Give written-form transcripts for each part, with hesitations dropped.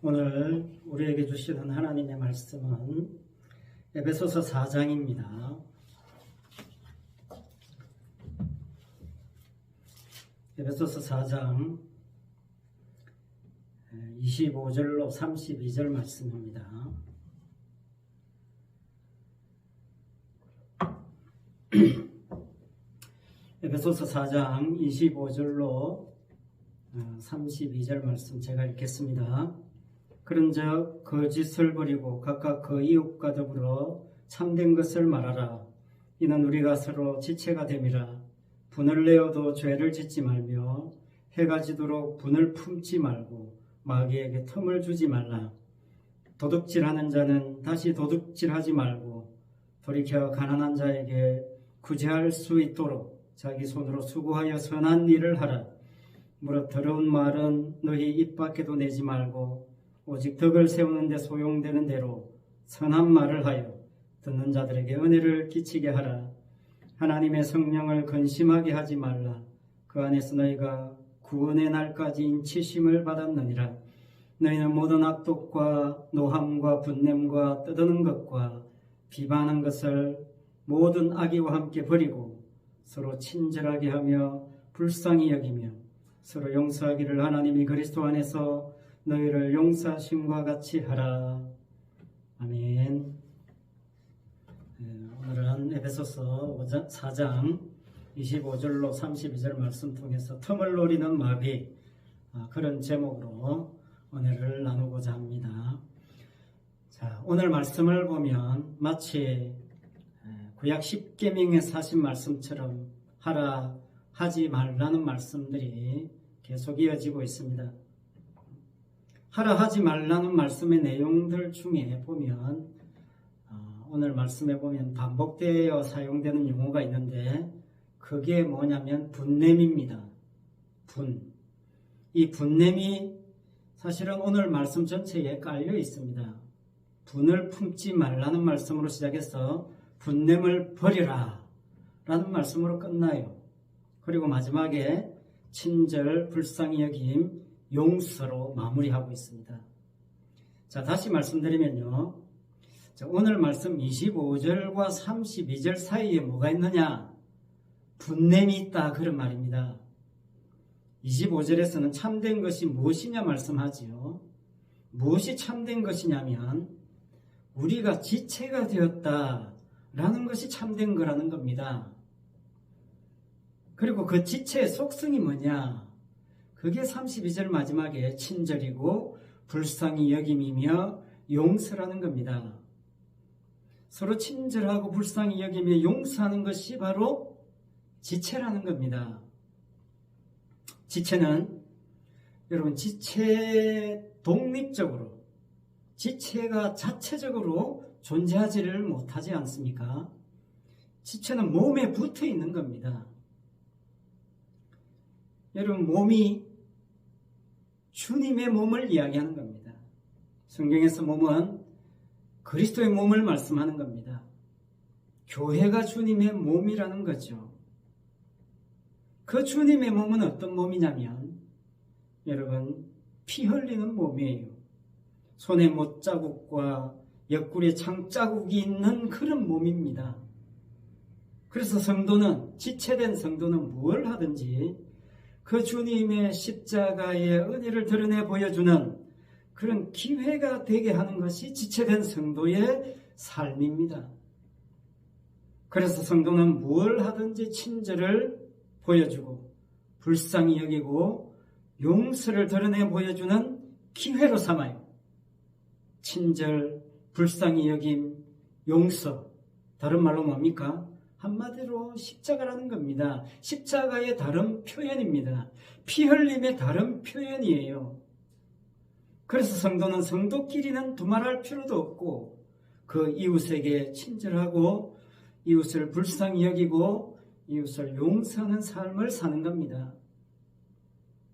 오늘 우리에게 주시는 하나님의 말씀은 에베소서 4장입니다. 에베소서 4장 25절로 32절 말씀입니다. 에베소서 4장 25절로 32절 말씀 제가 읽겠습니다. 그런즉 거짓을 버리고 각각 그 이웃과 더불어 참된 것을 말하라. 이는 우리가 서로 지체가 됨이라. 분을 내어도 죄를 짓지 말며 해가 지도록 분을 품지 말고 마귀에게 틈을 주지 말라. 도둑질하는 자는 다시 도둑질하지 말고 돌이켜 가난한 자에게 구제할 수 있도록 자기 손으로 수고하여 선한 일을 하라. 무릇 더러운 말은 너희 입 밖에도 내지 말고 오직 덕을 세우는 데 소용되는 대로 선한 말을 하여 듣는 자들에게 은혜를 끼치게 하라. 하나님의 성령을 근심하게 하지 말라. 그 안에서 너희가 구원의 날까지 인치심을 받았느니라. 너희는 모든 악독과 노함과 분냄과 떠드는 것과 비방하는 것을 모든 악의와 함께 버리고 서로 친절하게 하며 불쌍히 여기며 서로 용서하기를 하나님이 그리스도 안에서 너희를 용서하심과 같이 하라. 아멘. 오늘은 에베소서 4장 25절로 32절 말씀 통해서 틈을 노리는 마귀, 그런 제목으로 은혜를 나누고자 합니다. 자, 오늘 말씀을 보면 마치 구약 10계명에 하신 말씀처럼 하라, 하지 말라는 말씀들이 계속 이어지고 있습니다. 하라 하지 말라는 말씀의 내용들 중에 보면 오늘 말씀에 보면 반복되어 사용되는 용어가 있는데 그게 뭐냐면 분냄입니다. 이 분냄이 사실은 오늘 말씀 전체에 깔려 있습니다. 분을 품지 말라는 말씀으로 시작해서 분냄을 버리라 라는 말씀으로 끝나요. 그리고 마지막에 친절, 불쌍히 여김, 용서로 마무리하고 있습니다. 자, 다시 말씀드리면요. 자, 오늘 말씀 25절과 32절 사이에 뭐가 있느냐? 분냄이 있다, 그런 말입니다. 25절에서는 참된 것이 무엇이냐 말씀하지요. 무엇이 참된 것이냐면 우리가 지체가 되었다라는 것이 참된 거라는 겁니다. 그리고 그 지체의 속성이 뭐냐? 그게 32절 마지막에 친절이고 불쌍히 여김이며 용서라는 겁니다. 서로 친절하고 불쌍히 여기며 용서하는 것이 바로 지체라는 겁니다. 지체는 여러분 지체 독립적으로 지체가 자체적으로 존재하지를 못하지 않습니까? 지체는 몸에 붙어 있는 겁니다. 여러분 몸이 주님의 몸을 이야기하는 겁니다. 성경에서 몸은 그리스도의 몸을 말씀하는 겁니다. 교회가 주님의 몸이라는 거죠. 그 주님의 몸은 어떤 몸이냐면 여러분 피 흘리는 몸이에요. 손에 못자국과 옆구리에 창자국이 있는 그런 몸입니다. 그래서 성도는 지체된 성도는 뭘 하든지 그 주님의 십자가의 은혜를 드러내 보여주는 그런 기회가 되게 하는 것이 지체된 성도의 삶입니다. 그래서 성도는 뭘 하든지 친절을 보여주고 불쌍히 여기고 용서를 드러내 보여주는 기회로 삼아요. 친절, 불쌍히 여김, 용서. 다른 말로 뭡니까? 한마디로 십자가라는 겁니다. 십자가의 다른 표현입니다. 피 흘림의 다른 표현이에요. 그래서 성도는 성도끼리는 두말할 필요도 없고 그 이웃에게 친절하고 이웃을 불쌍히 여기고 이웃을 용서하는 삶을 사는 겁니다.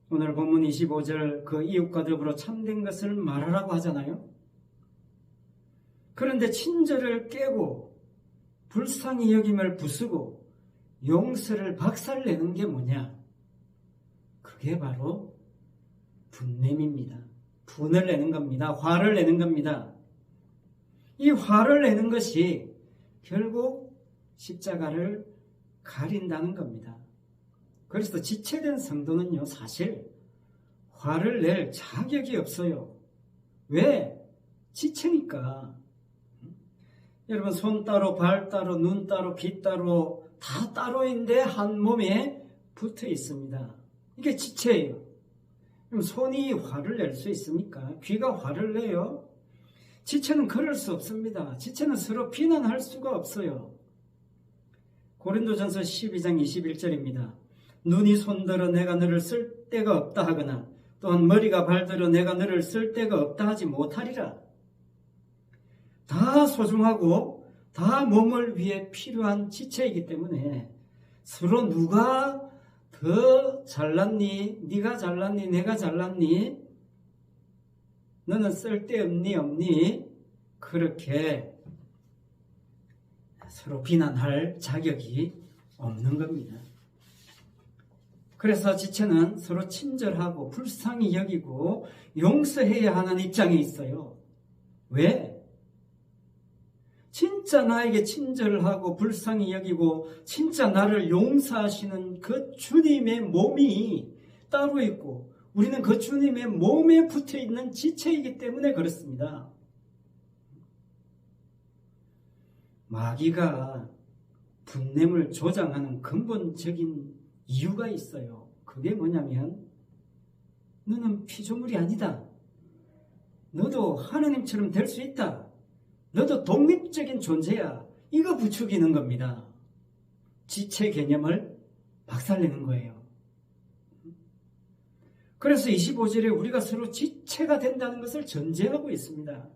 오늘 본문 25절 그 이웃과 더불어 참된 것을 말하라고 하잖아요. 그런데 친절을 깨고 불쌍히 여김을 부수고 용서를 박살내는 게 뭐냐? 그게 바로 분냄입니다. 분을 내는 겁니다. 화를 내는 겁니다. 이 화를 내는 것이 결국 십자가를 가린다는 겁니다. 그래서 지체된 성도는요, 사실 화를 낼 자격이 없어요. 왜? 지체니까. 여러분, 손 따로, 발 따로, 눈 따로, 귀 따로 다 따로인데 한 몸에 붙어 있습니다. 이게 지체예요. 그럼 손이 화를 낼 수 있습니까? 귀가 화를 내요? 지체는 그럴 수 없습니다. 지체는 서로 비난할 수가 없어요. 고린도전서 12장 21절입니다. 눈이 손들어 내가 너를 쓸 데가 없다 하거나 또한 머리가 발들어 내가 너를 쓸 데가 없다 하지 못하리라. 다 소중하고 다 몸을 위해 필요한 지체이기 때문에 서로 누가 더 잘났니? 네가 잘났니? 내가 잘났니? 너는 쓸데없니? 없니? 그렇게 서로 비난할 자격이 없는 겁니다. 그래서 지체는 서로 친절하고 불쌍히 여기고 용서해야 하는 입장에 있어요. 왜? 진짜 나에게 친절하고 불쌍히 여기고 진짜 나를 용서하시는 그 주님의 몸이 따로 있고 우리는 그 주님의 몸에 붙어있는 지체이기 때문에 그렇습니다. 마귀가 분냄을 조장하는 근본적인 이유가 있어요. 그게 뭐냐면 너는 피조물이 아니다. 너도 하나님처럼 될 수 있다. 너도 독립적인 존재야. 이거 부추기는 겁니다. 지체 개념을 박살내는 거예요. 그래서 25절에 우리가 서로 지체가 된다는 것을 전제하고 있습니다.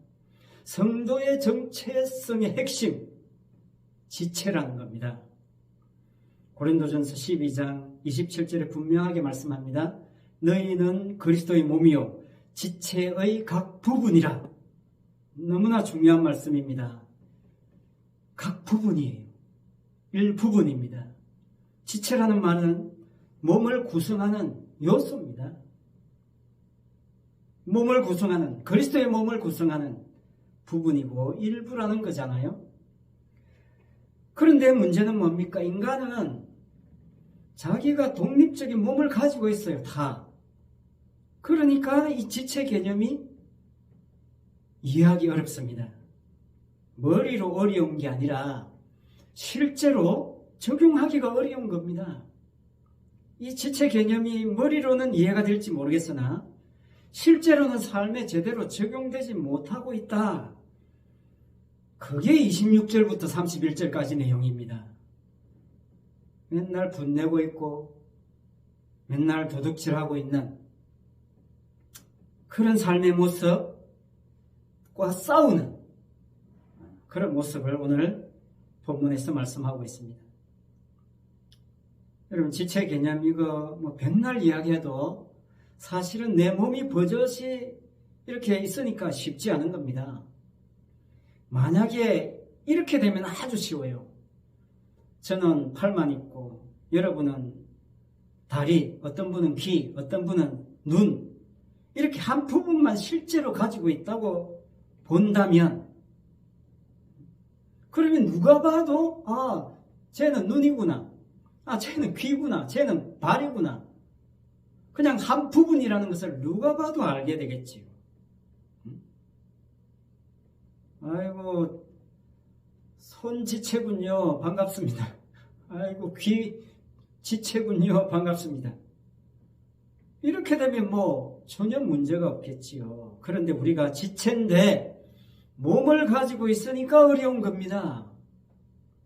성도의 정체성의 핵심, 지체라는 겁니다. 고린도전서 12장 27절에 분명하게 말씀합니다. 너희는 그리스도의 몸이요 지체의 각 부분이라. 너무나 중요한 말씀입니다. 각 부분이에요. 일부분입니다. 지체라는 말은 몸을 구성하는 요소입니다. 몸을 구성하는, 그리스도의 몸을 구성하는 부분이고 일부라는 거잖아요. 그런데 문제는 뭡니까? 인간은 자기가 독립적인 몸을 가지고 있어요. 다. 그러니까 이 지체 개념이 이해하기 어렵습니다. 머리로 어려운 게 아니라 실제로 적용하기가 어려운 겁니다. 이 지체 개념이 머리로는 이해가 될지 모르겠으나 실제로는 삶에 제대로 적용되지 못하고 있다. 그게 26절부터 31절까지 내용입니다. 맨날 분내고 있고 맨날 도둑질하고 있는 그런 삶의 모습과 싸우는 그런 모습을 오늘 본문에서 말씀하고 있습니다. 여러분, 지체 개념 이거 백날 이야기해도 사실은 내 몸이 버젓이 이렇게 있으니까 쉽지 않은 겁니다. 만약에 이렇게 되면 아주 쉬워요. 저는 팔만 있고 여러분은 다리, 어떤 분은 귀, 어떤 분은 눈, 이렇게 한 부분만 실제로 가지고 있다고 본다면, 그러면 누가 봐도 쟤는 눈이구나, 쟤는 귀구나, 쟤는 발이구나, 그냥 한 부분이라는 것을 누가 봐도 알게 되겠지요. 아이고, 손 지체군요, 반갑습니다. 아이고, 귀 지체군요, 반갑습니다. 이렇게 되면 전혀 문제가 없겠지요. 그런데 우리가 지체인데 몸을 가지고 있으니까 어려운 겁니다.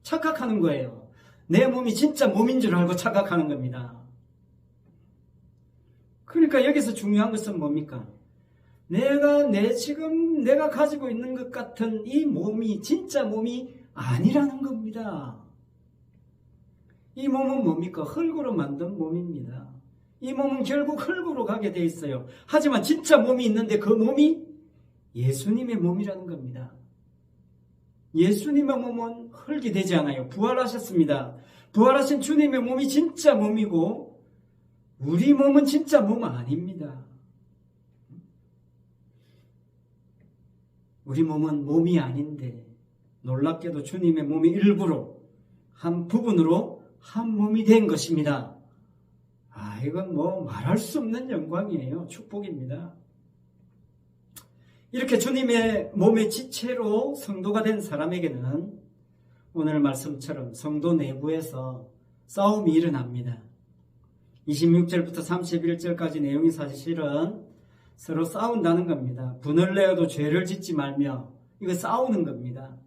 착각하는 거예요. 내 몸이 진짜 몸인 줄 알고 착각하는 겁니다. 그러니까 여기서 중요한 것은 뭡니까? 지금 내가 가지고 있는 것 같은 이 몸이 진짜 몸이 아니라는 겁니다. 이 몸은 뭡니까? 흙으로 만든 몸입니다. 이 몸은 결국 흙으로 가게 돼 있어요. 하지만 진짜 몸이 있는데 그 몸이 예수님의 몸이라는 겁니다. 예수님의 몸은 흙이 되지 않아요. 부활하셨습니다. 부활하신 주님의 몸이 진짜 몸이고 우리 몸은 진짜 몸 아닙니다. 우리 몸은 몸이 아닌데 놀랍게도 주님의 몸의 일부로 한 부분으로 한 몸이 된 것입니다. 이건 말할 수 없는 영광이에요. 축복입니다. 이렇게 주님의 몸의 지체로 성도가 된 사람에게는 오늘 말씀처럼 성도 내부에서 싸움이 일어납니다. 26절부터 31절까지 내용이 사실은 서로 싸운다는 겁니다. 분을 내어도 죄를 짓지 말며, 이거 싸우는 겁니다.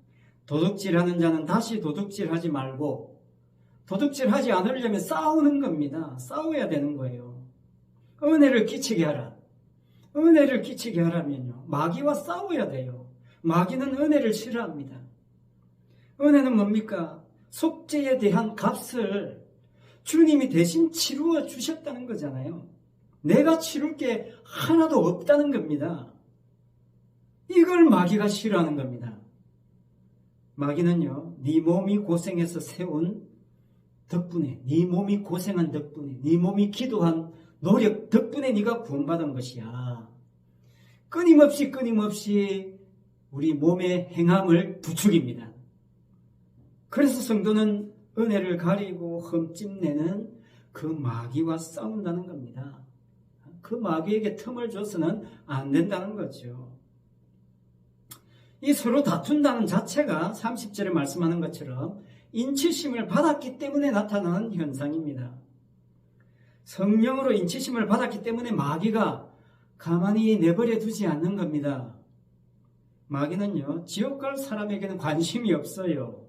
도둑질하는 자는 다시 도둑질하지 말고, 도둑질하지 않으려면 싸우는 겁니다. 싸워야 되는 거예요. 은혜를 끼치게 하라. 은혜를 끼치게 하라면요, 마귀와 싸워야 돼요. 마귀는 은혜를 싫어합니다. 은혜는 뭡니까? 속죄에 대한 값을 주님이 대신 치루어 주셨다는 거잖아요. 내가 치룰 게 하나도 없다는 겁니다. 이걸 마귀가 싫어하는 겁니다. 마귀는요, 네 몸이 고생해서 세운 덕분에, 네 몸이 고생한 덕분에, 네 몸이 기도한 노력 덕분에 네가 구원받은 것이야. 끊임없이 우리 몸의 행함을 부추깁니다. 그래서 성도는 은혜를 가리고 흠집내는 그 마귀와 싸운다는 겁니다. 그 마귀에게 틈을 줘서는 안 된다는 거죠. 이 서로 다툰다는 자체가 30절에 말씀하는 것처럼 인치심을 받았기 때문에 나타나는 현상입니다. 성령으로 인치심을 받았기 때문에 마귀가 가만히 내버려 두지 않는 겁니다. 마귀는요, 지옥 갈 사람에게는 관심이 없어요.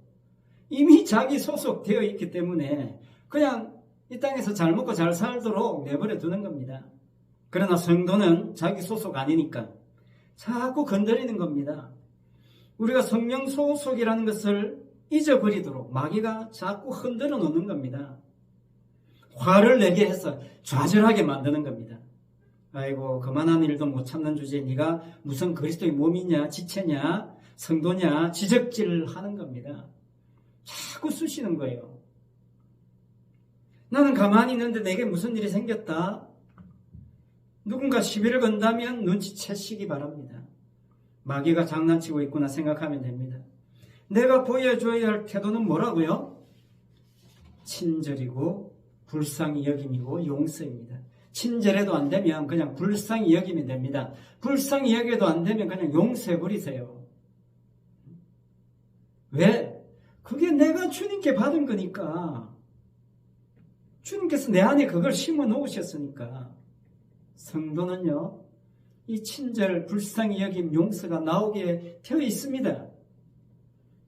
이미 자기 소속되어 있기 때문에 그냥 이 땅에서 잘 먹고 잘 살도록 내버려 두는 겁니다. 그러나 성도는 자기 소속 아니니까 자꾸 건드리는 겁니다. 우리가 성령 소속이라는 것을 잊어버리도록 마귀가 자꾸 흔들어 놓는 겁니다. 화를 내게 해서 좌절하게 만드는 겁니다. 아이고, 그만한 일도 못 참는 주제에 네가 무슨 그리스도의 몸이냐, 지체냐, 성도냐, 지적질을 하는 겁니다. 자꾸 쑤시는 거예요. 나는 가만히 있는데 내게 무슨 일이 생겼다. 누군가 시비를 건다면 눈치채시기 바랍니다. 마귀가 장난치고 있구나 생각하면 됩니다. 내가 보여줘야 할 태도는 뭐라고요? 친절이고 불쌍히 여김이고 용서입니다. 친절해도 안 되면 그냥 불쌍히 여기면 됩니다. 불쌍히 여겨도 안 되면 그냥 용서해버리세요. 왜? 그게 내가 주님께 받은 거니까. 주님께서 내 안에 그걸 심어 놓으셨으니까. 성도는요, 이 친절, 불쌍히 여김, 용서가 나오게 되어 있습니다.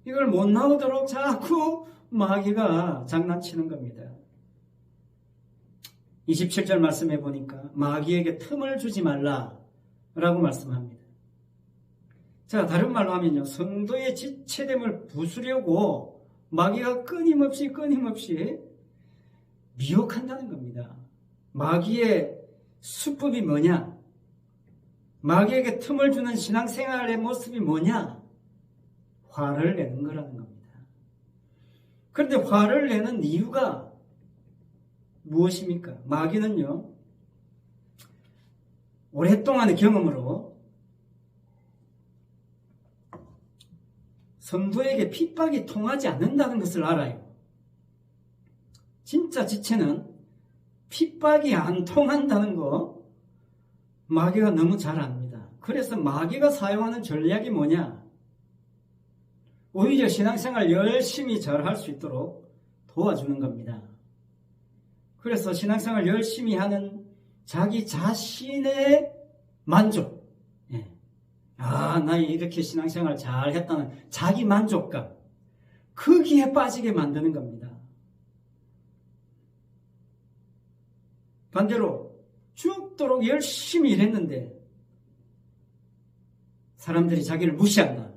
이걸 못 나오도록 자꾸 마귀가 장난치는 겁니다. 27절 말씀해 보니까 마귀에게 틈을 주지 말라라고 말씀합니다. 자, 다른 말로 하면요, 성도의 지체됨을 부수려고 마귀가 끊임없이 미혹한다는 겁니다. 마귀의 수법이 뭐냐? 마귀에게 틈을 주는 신앙생활의 모습이 뭐냐? 화를 내는 거라는 겁니다. 그런데 화를 내는 이유가 무엇입니까? 마귀는요, 오랫동안의 경험으로 성도에게 핍박이 통하지 않는다는 것을 알아요. 진짜 지체는 핍박이 안 통한다는 거 마귀가 너무 잘 압니다. 그래서 마귀가 사용하는 전략이 뭐냐? 오히려 신앙생활 열심히 잘 할 수 있도록 도와주는 겁니다. 그래서 신앙생활 열심히 하는 자기 자신의 만족, 나 이렇게 신앙생활 잘 했다는 자기 만족감, 거기에 빠지게 만드는 겁니다. 반대로 죽도록 열심히 일했는데 사람들이 자기를 무시한다.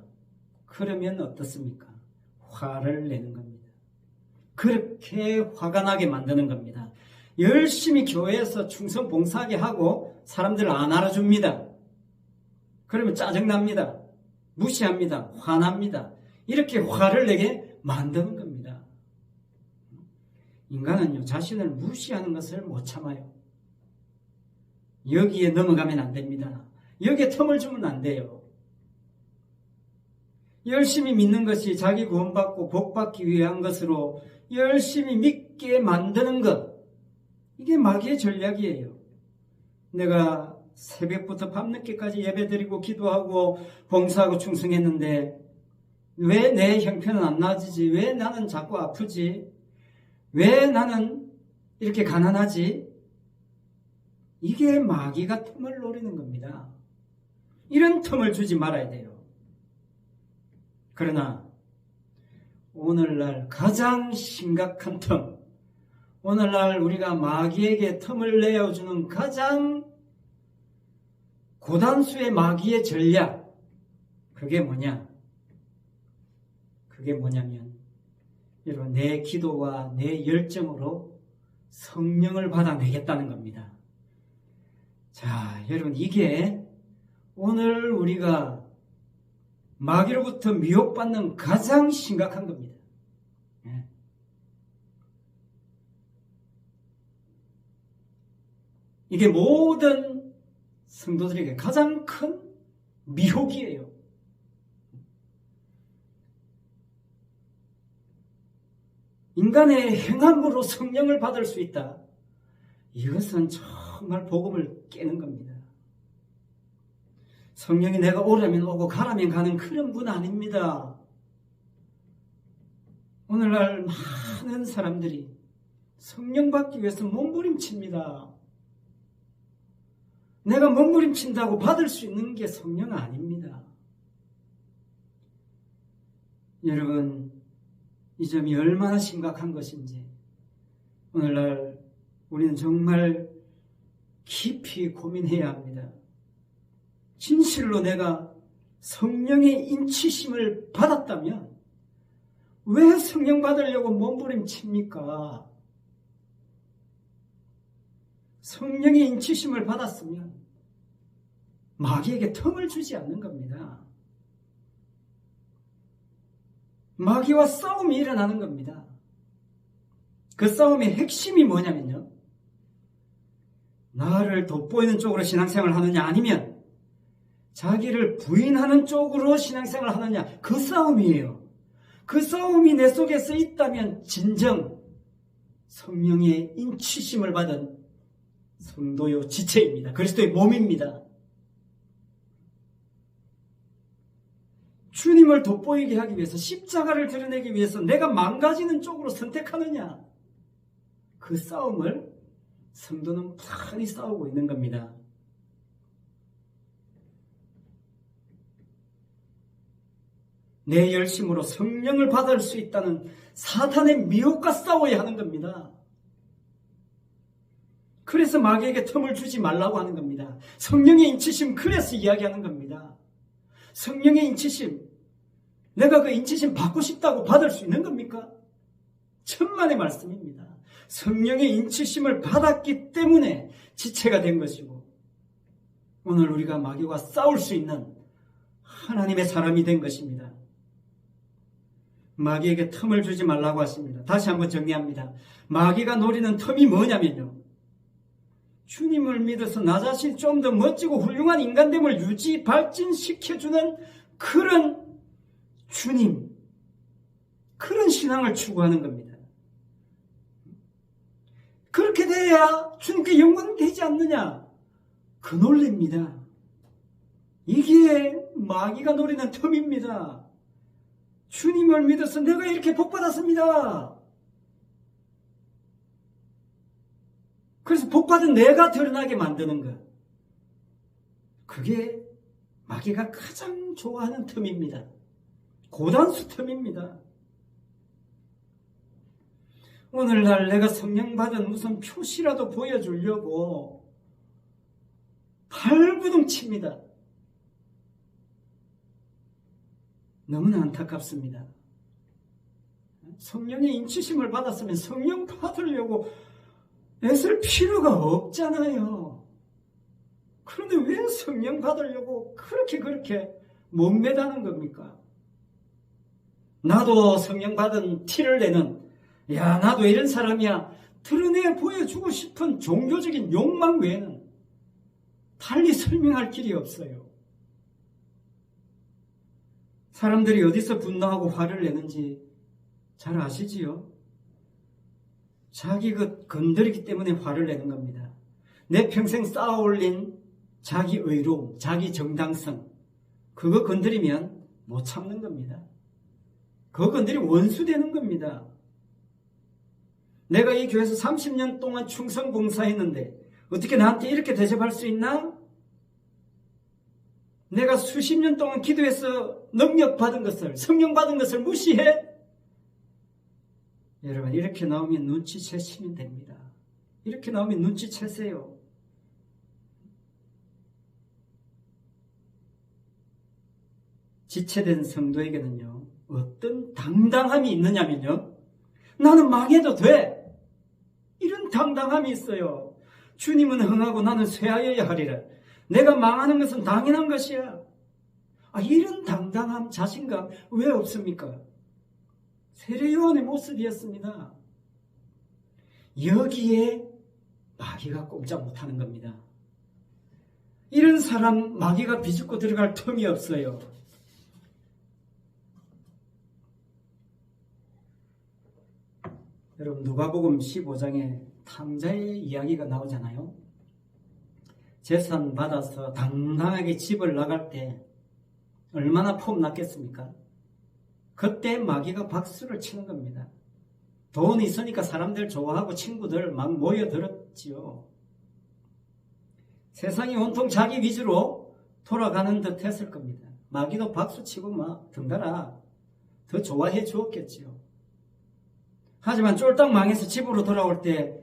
그러면 어떻습니까? 화를 내는 겁니다. 그렇게 화가 나게 만드는 겁니다. 열심히 교회에서 충성 봉사하게 하고 사람들을 안 알아줍니다. 그러면 짜증납니다. 무시합니다. 화납니다. 이렇게 화를 내게 만드는 겁니다. 인간은요, 자신을 무시하는 것을 못 참아요. 여기에 넘어가면 안 됩니다. 여기에 틈을 주면 안 돼요. 열심히 믿는 것이 자기 구원받고 복받기 위한 것으로 열심히 믿게 만드는 것, 이게 마귀의 전략이에요. 내가 새벽부터 밤늦게까지 예배드리고 기도하고 봉사하고 충성했는데 왜 내 형편은 안 나아지지? 왜 나는 자꾸 아프지? 왜 나는 이렇게 가난하지? 이게 마귀가 틈을 노리는 겁니다. 이런 틈을 주지 말아야 돼요. 그러나 오늘날 가장 심각한 틈, 오늘날 우리가 마귀에게 틈을 내어주는 가장 고단수의 마귀의 전략, 그게 뭐냐? 그게 뭐냐면 여러분, 내 기도와 내 열정으로 성령을 받아내겠다는 겁니다. 자, 여러분, 이게 오늘 우리가 마귀로부터 미혹받는 가장 심각한 겁니다. 이게 모든 성도들에게 가장 큰 미혹이에요. 인간의 행함으로 성령을 받을 수 있다. 이것은 정말 복음을 깨는 겁니다. 성령이 내가 오라면 오고 가라면 가는 그런 분 아닙니다. 오늘날 많은 사람들이 성령 받기 위해서 몸부림칩니다. 내가 몸부림친다고 받을 수 있는 게 성령 아닙니다. 여러분, 이 점이 얼마나 심각한 것인지 오늘날 우리는 정말 깊이 고민해야 합니다. 진실로 내가 성령의 인치심을 받았다면 왜 성령 받으려고 몸부림칩니까? 성령의 인치심을 받았으면 마귀에게 틈을 주지 않는 겁니다. 마귀와 싸움이 일어나는 겁니다. 그 싸움의 핵심이 뭐냐면요, 나를 돋보이는 쪽으로 신앙생활을 하느냐 아니면 자기를 부인하는 쪽으로 신앙생활을 하느냐, 그 싸움이에요. 그 싸움이 내 속에서 있다면 진정 성령의 인치심을 받은 성도요 지체입니다. 그리스도의 몸입니다. 주님을 돋보이게 하기 위해서, 십자가를 드러내기 위해서 내가 망가지는 쪽으로 선택하느냐, 그 싸움을 성도는 부단히 싸우고 있는 겁니다. 내 열심으로 성령을 받을 수 있다는 사탄의 미혹과 싸워야 하는 겁니다. 그래서 마귀에게 틈을 주지 말라고 하는 겁니다. 성령의 인치심, 그래서 이야기하는 겁니다. 성령의 인치심, 내가 그 인치심 받고 싶다고 받을 수 있는 겁니까? 천만의 말씀입니다. 성령의 인치심을 받았기 때문에 지체가 된 것이고, 오늘 우리가 마귀와 싸울 수 있는 하나님의 사람이 된 것입니다. 마귀에게 틈을 주지 말라고 하십니다. 다시 한번 정리합니다. 마귀가 노리는 틈이 뭐냐면요, 주님을 믿어서 나 자신이 좀 더 멋지고 훌륭한 인간됨을 유지 발전시켜주는 그런 주님, 그런 신앙을 추구하는 겁니다. 그렇게 돼야 주님께 영광 되지 않느냐, 그 논리입니다. 이게 마귀가 노리는 틈입니다. 주님을 믿어서 내가 이렇게 복받았습니다. 그래서 복받은 내가 드러나게 만드는 것, 그게 마귀가 가장 좋아하는 틈입니다. 고단수 틈입니다. 오늘날 내가 성령 받은 무슨 표시라도 보여주려고 발부둥 칩니다. 너무나 안타깝습니다. 성령의 인치심을 받았으면 성령 받으려고 애쓸 필요가 없잖아요. 그런데 왜 성령 받으려고 그렇게 목매다는 겁니까? 나도 성령 받은 티를 내는, 야, 나도 이런 사람이야, 드러내 보여주고 싶은 종교적인 욕망 외에는 달리 설명할 길이 없어요. 사람들이 어디서 분노하고 화를 내는지 잘 아시지요? 자기 것 건드리기 때문에 화를 내는 겁니다. 내 평생 쌓아 올린 자기 의로움, 자기 정당성, 그거 건드리면 못 참는 겁니다. 그거 건드리면 원수 되는 겁니다. 내가 이 교회에서 30년 동안 충성 봉사했는데 어떻게 나한테 이렇게 대접할 수 있나? 내가 수십 년 동안 기도해서 능력 받은 것을, 성령 받은 것을 무시해? 여러분, 이렇게 나오면 눈치채시면 됩니다. 이렇게 나오면 눈치채세요. 지체된 성도에게는요, 어떤 당당함이 있느냐면요, 나는 망해도 돼. 이런 당당함이 있어요. 주님은 흥하고 나는 쇠하여야 하리라. 내가 망하는 것은 당연한 것이야. 이런 당당함, 자신감 왜 없습니까? 세례요한의 모습이었습니다. 여기에 마귀가 꼼짝 못하는 겁니다. 이런 사람 마귀가 비집고 들어갈 틈이 없어요. 여러분, 누가복음 15장에 탕자의 이야기가 나오잖아요. 재산 받아서 당당하게 집을 나갈 때 얼마나 폼났겠습니까? 그때 마귀가 박수를 치는 겁니다. 돈 있으니까 사람들 좋아하고 친구들 막 모여들었지요. 세상이 온통 자기 위주로 돌아가는 듯 했을 겁니다. 마귀도 박수치고 막 덩달아 더 좋아해 주었겠지요. 하지만 쫄딱 망해서 집으로 돌아올 때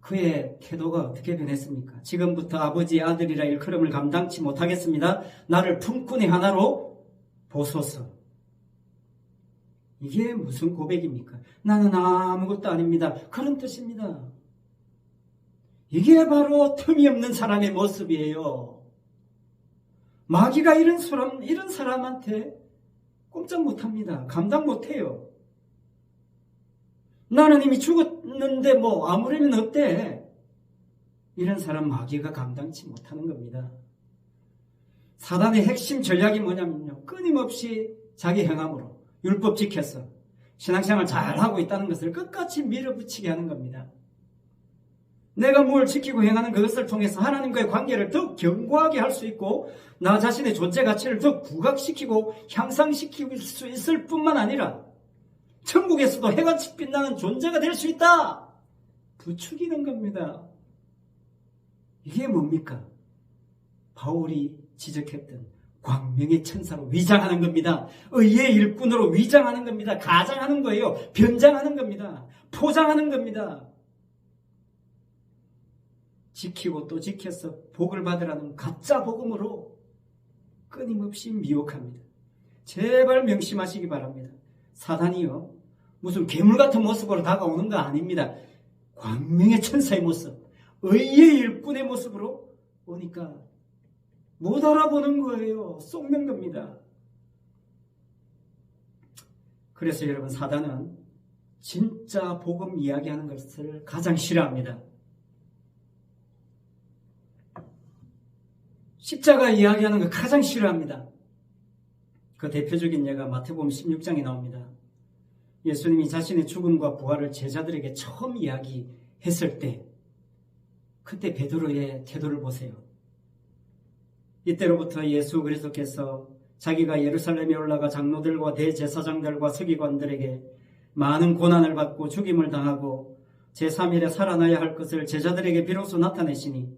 그의 태도가 어떻게 변했습니까? 지금부터 아버지의 아들이라 일컬음을 감당치 못하겠습니다. 나를 품꾼의 하나로 보소서. 이게 무슨 고백입니까? 나는 아무것도 아닙니다. 그런 뜻입니다. 이게 바로 틈이 없는 사람의 모습이에요. 마귀가 이런 사람한테 꼼짝 못합니다. 감당 못해요. 나는 이미 죽었는데 뭐 아무래면 어때? 이런 사람 마귀가 감당치 못하는 겁니다. 사단의 핵심 전략이 뭐냐면요, 끊임없이 자기 행함으로 율법 지켜서 신앙생활 잘하고 있다는 것을 끝까지 밀어붙이게 하는 겁니다. 내가 뭘 지키고 행하는 그것을 통해서 하나님과의 관계를 더 견고하게 할 수 있고 나 자신의 존재 가치를 더 부각시키고 향상시킬 수 있을 뿐만 아니라 천국에서도 해같이 빛나는 존재가 될 수 있다! 부추기는 겁니다. 이게 뭡니까? 바울이 지적했던 광명의 천사로 위장하는 겁니다. 의의 일꾼으로 위장하는 겁니다. 가장하는 거예요. 변장하는 겁니다. 포장하는 겁니다. 지키고 또 지켜서 복을 받으라는 가짜 복음으로 끊임없이 미혹합니다. 제발 명심하시기 바랍니다. 사단이요, 무슨 괴물 같은 모습으로 다가오는 거 아닙니다. 광명의 천사의 모습, 의의 일꾼의 모습으로 오니까 못 알아보는 거예요. 쏙는 겁니다. 그래서 여러분, 사단은 진짜 복음 이야기하는 것을 가장 싫어합니다. 십자가 이야기하는 거 가장 싫어합니다. 그 대표적인 예가 마태복음 16장에 나옵니다. 예수님이 자신의 죽음과 부활을 제자들에게 처음 이야기했을 때, 그때 베드로의 태도를 보세요. 이때로부터 예수 그리스도께서 자기가 예루살렘에 올라가 장로들과 대제사장들과 서기관들에게 많은 고난을 받고 죽임을 당하고 제3일에 살아나야 할 것을 제자들에게 비로소 나타내시니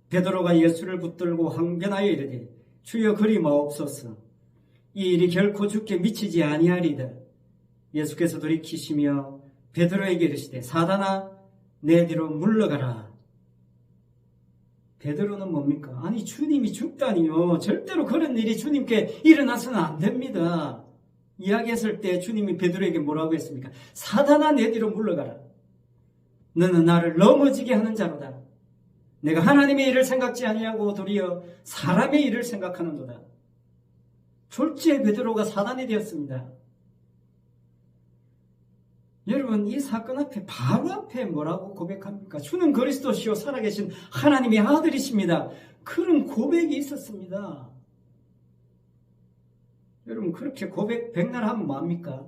베드로가 예수를 붙들고 항변하여 이르되 주여 그리 마옵소서. 이 일이 결코 죽게 미치지 아니하리다. 예수께서 돌이키시며 베드로에게 이르시되 사단아 내 뒤로 물러가라. 베드로는 뭡니까? 아니, 주님이 죽다니요. 절대로 그런 일이 주님께 일어나서는 안 됩니다. 이야기했을 때 주님이 베드로에게 뭐라고 했습니까? 사단아 내 뒤로 물러가라. 너는 나를 넘어지게 하는 자로다. 내가 하나님의 일을 생각지 아니하고 도리어 사람의 일을 생각하는도다. 졸지에 베드로가 사단이 되었습니다. 여러분, 이 사건 앞에 바로 앞에 뭐라고 고백합니까? 주는 그리스도시요 살아계신 하나님의 아들이십니다. 그런 고백이 있었습니다. 여러분 그렇게 고백 백날 하면 뭐합니까?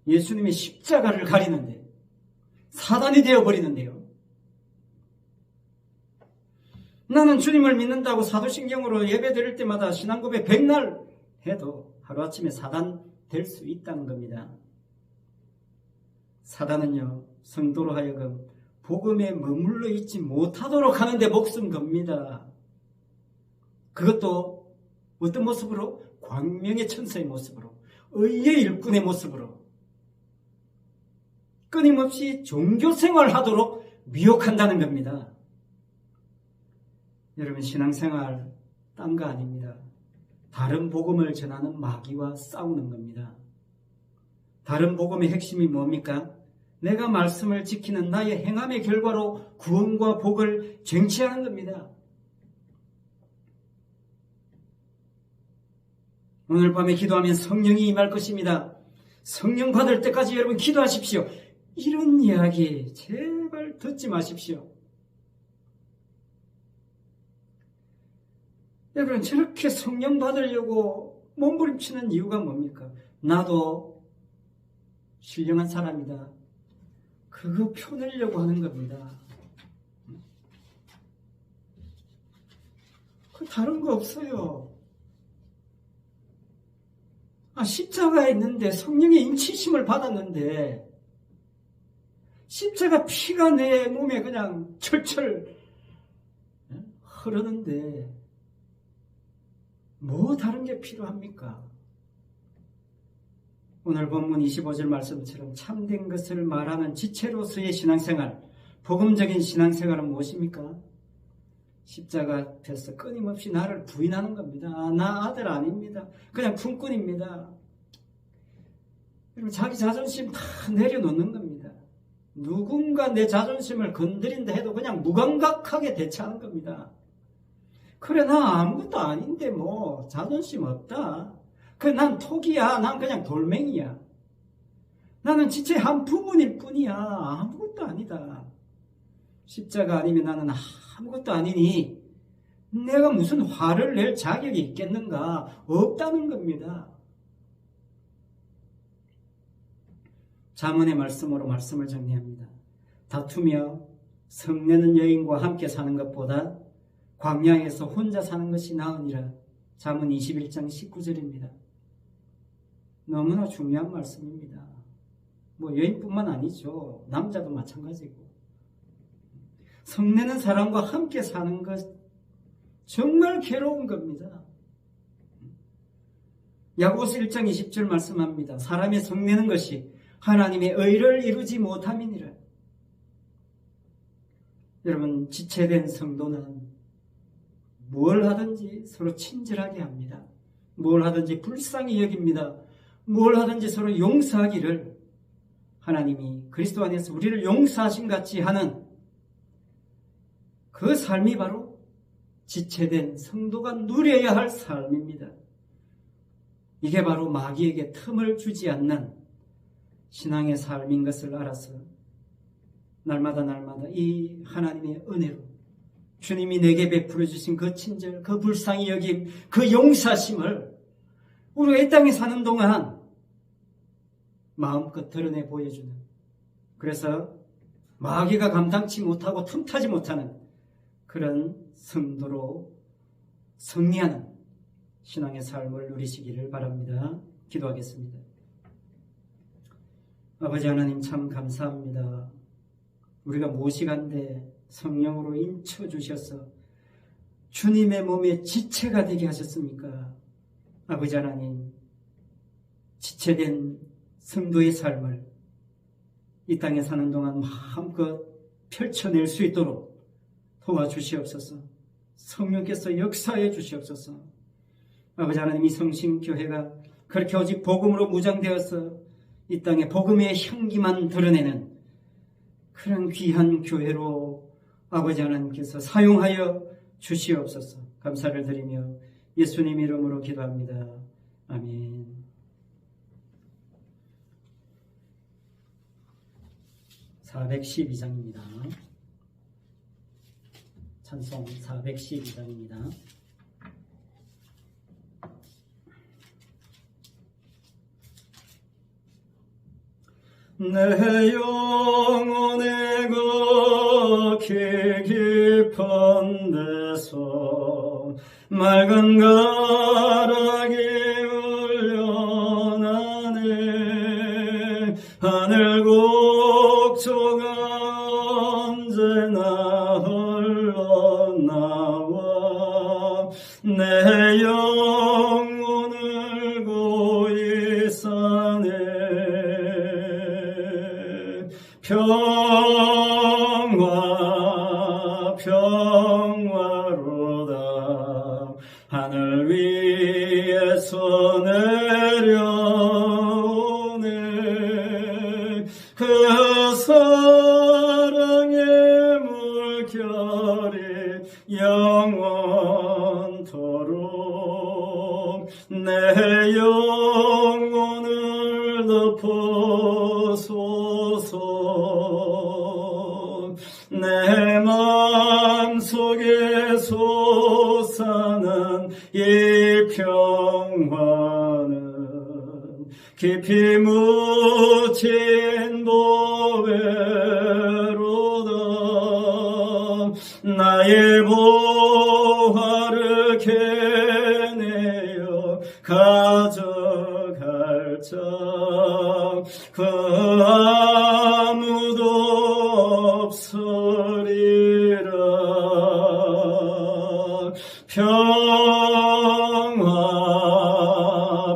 예수님의 십자가를 가리는데 사단이 되어버리는데요. 나는 주님을 믿는다고 사도신경으로 예배 드릴 때마다 신앙고백 백날 해도 하루아침에 사단 될 수 있다는 겁니다. 사단은요, 성도로 하여금 복음에 머물러 있지 못하도록 하는데 목숨 겁니다. 그것도 어떤 모습으로? 광명의 천사의 모습으로, 의의 일꾼의 모습으로 끊임없이 종교생활 하도록 미혹한다는 겁니다. 여러분 신앙생활 딴 거 아닙니다. 다른 복음을 전하는 마귀와 싸우는 겁니다. 다른 복음의 핵심이 뭡니까? 내가 말씀을 지키는 나의 행함의 결과로 구원과 복을 쟁취하는 겁니다. 오늘 밤에 기도하면 성령이 임할 것입니다. 성령 받을 때까지 여러분 기도하십시오. 이런 이야기 제발 듣지 마십시오. 여러분 저렇게 성령 받으려고 몸부림치는 이유가 뭡니까? 나도 신령한 사람이다. 그거 펴내려고 하는 겁니다. 그 다른 거 없어요. 십자가에 있는데 성령의 인치심을 받았는데 십자가 피가 내 몸에 그냥 철철 흐르는데 뭐 다른 게 필요합니까? 오늘 본문 25절 말씀처럼 참된 것을 말하는 지체로서의 신앙생활, 복음적인 신앙생활은 무엇입니까? 십자가 앞에서 끊임없이 나를 부인하는 겁니다. 나 아들 아닙니다. 그냥 품꾼입니다. 자기 자존심 다 내려놓는 겁니다. 누군가 내 자존심을 건드린다 해도 그냥 무감각하게 대처하는 겁니다. 그래 나 아무것도 아닌데 뭐 자존심 없다. 그래 난 톡이야. 난 그냥 돌멩이야. 나는 지체 한 부분일 뿐이야. 아무것도 아니다. 십자가 아니면 나는 아무것도 아니니 내가 무슨 화를 낼 자격이 있겠는가? 없다는 겁니다. 잠언의 말씀으로 말씀을 정리합니다. 다투며 성내는 여인과 함께 사는 것보다 광야에서 혼자 사는 것이 나으니라. 잠언 21장 19절입니다. 너무나 중요한 말씀입니다. 뭐 여인뿐만 아니죠. 남자도 마찬가지고. 성내는 사람과 함께 사는 것 정말 괴로운 겁니다. 야고보서 1장 20절 말씀합니다. 사람의 성내는 것이 하나님의 의를 이루지 못함이니라. 여러분 지체된 성도는 뭘 하든지 서로 친절하게 합니다. 뭘 하든지 불쌍히 여깁니다. 뭘 하든지 서로 용서하기를 하나님이 그리스도 안에서 우리를 용서하신 같이 하는 그 삶이 바로 지체된 성도가 누려야 할 삶입니다. 이게 바로 마귀에게 틈을 주지 않는 신앙의 삶인 것을 알아서 날마다 이 하나님의 은혜로 주님이 내게 베풀어 주신 그 친절, 그 불쌍히 여김, 그 용사심을 우리가 이 땅에 사는 동안 마음껏 드러내 보여주는, 그래서 마귀가 감당치 못하고 틈타지 못하는 그런 성도로 승리하는 신앙의 삶을 누리시기를 바랍니다. 기도하겠습니다. 아버지 하나님 참 감사합니다. 우리가 무엇이간데 성령으로 인쳐주셔서 주님의 몸에 지체가 되게 하셨습니까? 아버지 하나님, 지체된 성도의 삶을 이 땅에 사는 동안 마음껏 펼쳐낼 수 있도록 도와주시옵소서. 성령께서 역사해 주시옵소서. 아버지 하나님, 이 성신교회가 그렇게 오직 복음으로 무장되어서 이 땅에 복음의 향기만 드러내는 그런 귀한 교회로 아버지 하나님께서 사용하여 주시옵소서. 감사를 드리며 예수님 이름으로 기도합니다. 아멘. (412장입니다) 찬송 412장입니다. 내 영혼의 거기 깊은 데서 맑은 가락이 울려나네. 하늘 곡조가 언제나 흘러나와 내 영혼을 고이 싸네. 평화 평화로다 하늘 위에서 내려오네. 그 사랑의 물결이 영원토록 내 영혼을 덮어소서. 내 마음속에 솟아난 이 평화는 깊이 묻힌 보배로다. 나의 보화를 캐내어 가져갈 자 그 아무도 없으리라. 평화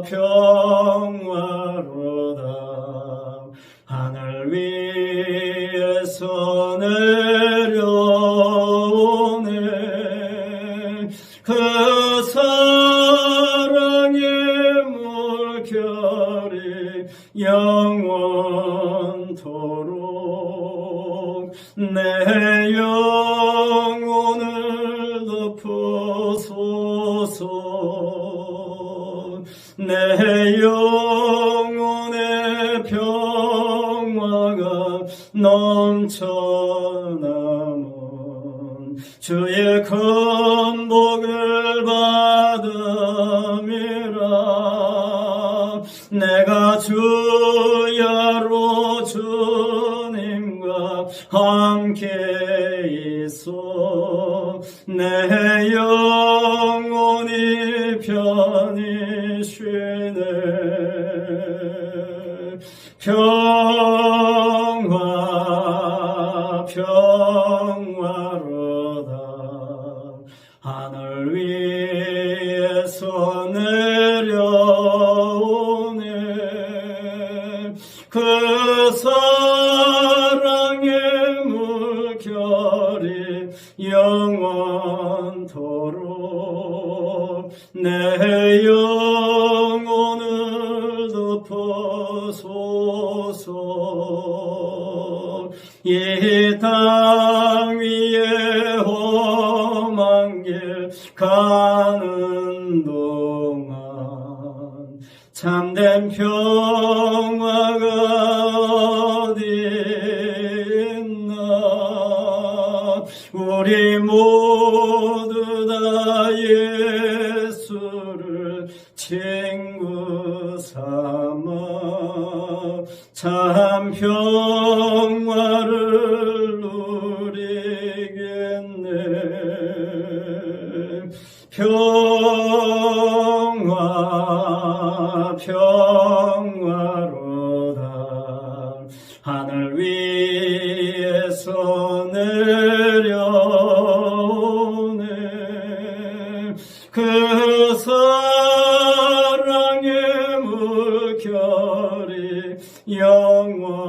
평화로다 하늘 위에서 내려오네. 그 사랑의 물결이 영원토록 내 영혼을 덮어소서. 내 영혼의 평화가 넘쳐남은 주의 큰 복을 받음이라. 내가 주야로 주님과 함께 있어 내 영혼이 편히 쉬네. 평화 평화로다 하늘 위에서 내려오네. 그 사랑의 물결이 영원토록 내 영혼을 덮어소서. 이 땅 위에 험한 길 가는 동안 참된 평화가 어디 있나. 우리 모두 다 예수를 친구 삼아 참 평화를 누리겠네. 평화 평화로다 하늘 위에서 내려오네. 그 사랑의 물결이 영원토록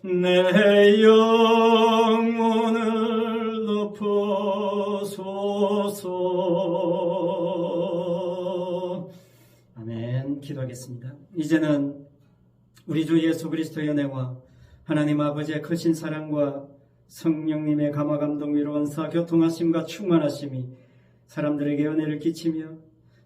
내 영혼을 덮어소서. 아멘. 기도하겠습니다. 이제는 우리 주 예수 그리스도의 은혜와 하나님 아버지의 크신 사랑과 성령님의 감화 감동 위로 은사 교통하심과 충만하심이 사람들에게 은혜를 끼치며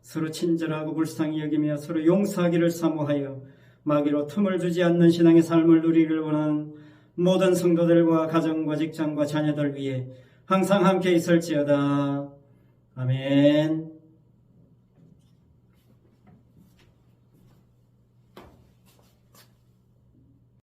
서로 친절하고 불쌍히 여기며 서로 용서하기를 사모하여 마귀로 틈을 주지 않는 신앙의 삶을 누리기를 원하는 모든 성도들과 가정과 직장과 자녀들 위해 항상 함께 있을지어다. 아멘.